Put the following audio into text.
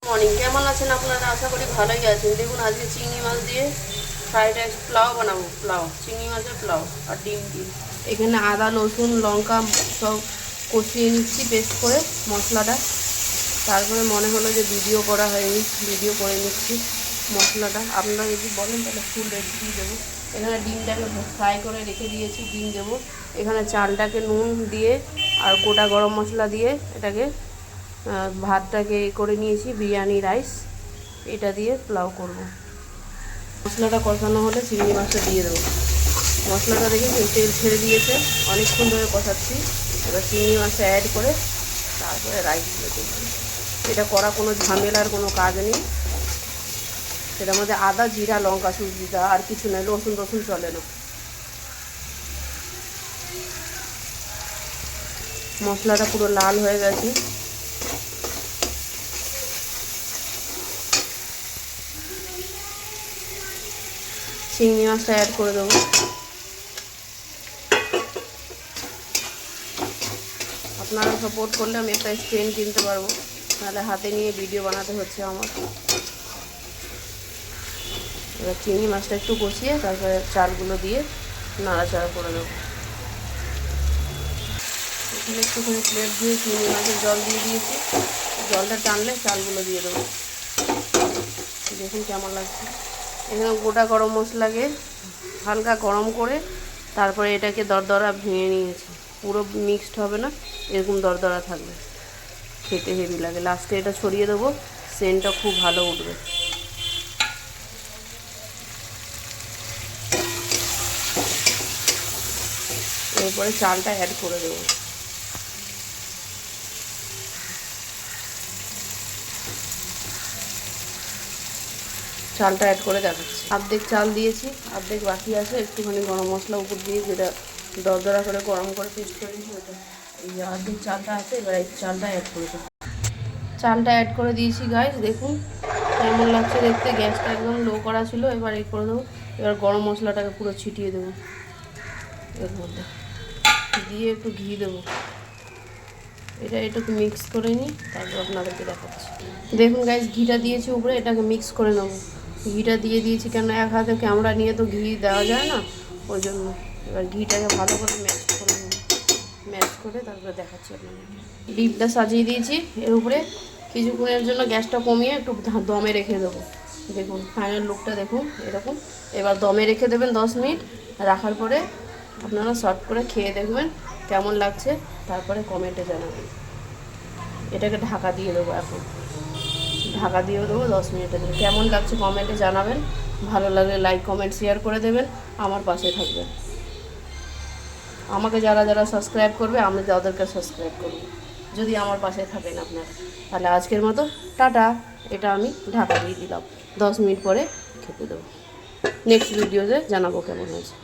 Morning, কেমন আছেন আপনারা? আশা করি ভালোই আছেন। দেখুন আজকে চিংড়ি মাছ দিয়ে ফ্রাইড রাইস পোলাও বানাবো। পোলাও, চিংড়ি মাছের পোলাও আর ডিম দিয়ে। এখানে আদা রসুন লঙ্কা সব কষিয়ে নিচ্ছি পেস্ট করে মশলাটা। তারপরে মনে হলো যে ভিডিও করা হয়নি, ভিডিও করে নিচ্ছি মশলাটা। আপনারা যদি বলেন তাহলে ফুল রেসিপি দেবো। এখানে ডিমটাকে ফ্রাই করে রেখে দিয়েছি, ডিম দেবো। এখানে চালটাকে নুন দিয়ে আর গোটা গরম মশলা দিয়ে এটাকে ভাতটাকে করে নিয়েছি, বিরিয়ানি রাইস এটা দিয়ে পোলাও করব। মশলাটা কষানো হলে চিংড়ি মাছটা দিয়ে দেবো। মশলাটা দেখে তেল ছেড়ে দিয়েছে, অনেকক্ষণ ধরে কষাচ্ছি। এবার চিংড়ি মাছটা অ্যাড করে তারপরে রাইসগুলো দিচ্ছি। এটা করা কোনো ঝামেলার কোনো কাজ নেই। সেটার মধ্যে আদা জিরা লঙ্কা সুজি দেওয়া, আর কিছু নেই। রসুন চলে না। মশলাটা পুরো লাল হয়ে গেছে। চিংড়ি মাছটা অ্যাড করে দেবো। আপনারা সাপোর্ট করলে আমি একটা স্ট্যান্ড কিনতে পারবো, নাহলে হাতে নিয়ে ভিডিও বানাতে হচ্ছে আমার। এবার চিংড়ি মাছটা একটু কষিয়ে তারপরে চালগুলো দিয়ে নাড়াচাড়া করে দেবো। এখানে একটুখানি প্লেট দিয়ে চিংড়ি মাছের জল দিয়ে দিয়েছি। জলটা টানলে চালগুলো দিয়ে দেবো। দেখুন কেমন লাগছে। এখানে গোটা গরম মশলাকে হালকা গরম করে তারপরে এটাকে দরদরা ভেঙে নিয়েছি। পুরো মিক্সড হবে না, এরকম দরদরা থাকবে, খেতে হেভি লাগে। লাস্টে এটা ছড়িয়ে দেবো, সেন্টটা খুব ভালো উঠবে। এরপরে চালটা অ্যাড করে দেবো। চালটা অ্যাড করে দেখাচ্ছি। অর্ধেক চাল দিয়েছি, অর্ধেক বাকি আছে। একটুখানি গরম মশলা উপর দিয়ে, যেটা দরদরা করে গরম করে পেস্ট করে দিয়েছি ওটা। এই যে অর্ধেক চালটা আছে, এবার এই চালটা অ্যাড করে দেবো। চালটা অ্যাড করে দিয়েছি গাইস, দেখুন কেমন লাগছে দেখতে। গ্যাসটা একদম লো করা ছিল। এবার এই করে দেবো। এবার গরম মশলাটাকে পুরো ছিটিয়ে দেবো এর মধ্যে, দিয়ে একটু ঘি দেবো। এটা একটু মিক্স করে নিই, তারপর আপনাদেরকে দেখাচ্ছি। দেখুন গাইস, ঘিটা দিয়েছি উপরে, এটাকে মিক্স করে নেবো। ঘিটা দিয়ে দিয়েছি, কেন এক হাতে ক্যামেরা নিয়ে তো ঘি দেওয়া যায় না, ওই জন্য। এবার ঘিটাকে ভালো করে ম্যাশ করে নেবো। ম্যাশ করে তারপরে দেখাচ্ছি আপনাদেরকে। ডিমটা সাজিয়ে দিয়েছি এর উপরে। কিছুক্ষণের জন্য গ্যাসটা কমিয়ে একটু দমে রেখে দেবো। দেখুন ফাইনাল লুকটা দেখুন এরকম। এবার দমে রেখে দেবেন 10 মিনিট। রাখার পরে আপনারা সার্ভ করে খেয়ে দেখবেন কেমন লাগছে, তারপরে কমেন্টে জানাবেন। এটাকে ঢাকা দিয়ে দেবো। এখন ঢাকা দিয়ে দেবো 10 মিনিটের জন্য। কেমন লাগছে কমেন্টে জানাবেন। ভালো লাগলে লাইক কমেন্ট শেয়ার করে দেবেন, আমার পাশে থাকবেন। আমাকে যারা যারা সাবস্ক্রাইব করবে, আমি তাদেরকে সাবস্ক্রাইব করব যদি আমার পাশে থাকেন আপনারা। তাহলে আজকের মতো টাটা। এটা আমি ঢাকা দিয়ে দিলাম, 10 মিনিট পরে খেতে দেবো। নেক্সট ভিডিওতে জানাবো কেমন হয়েছে।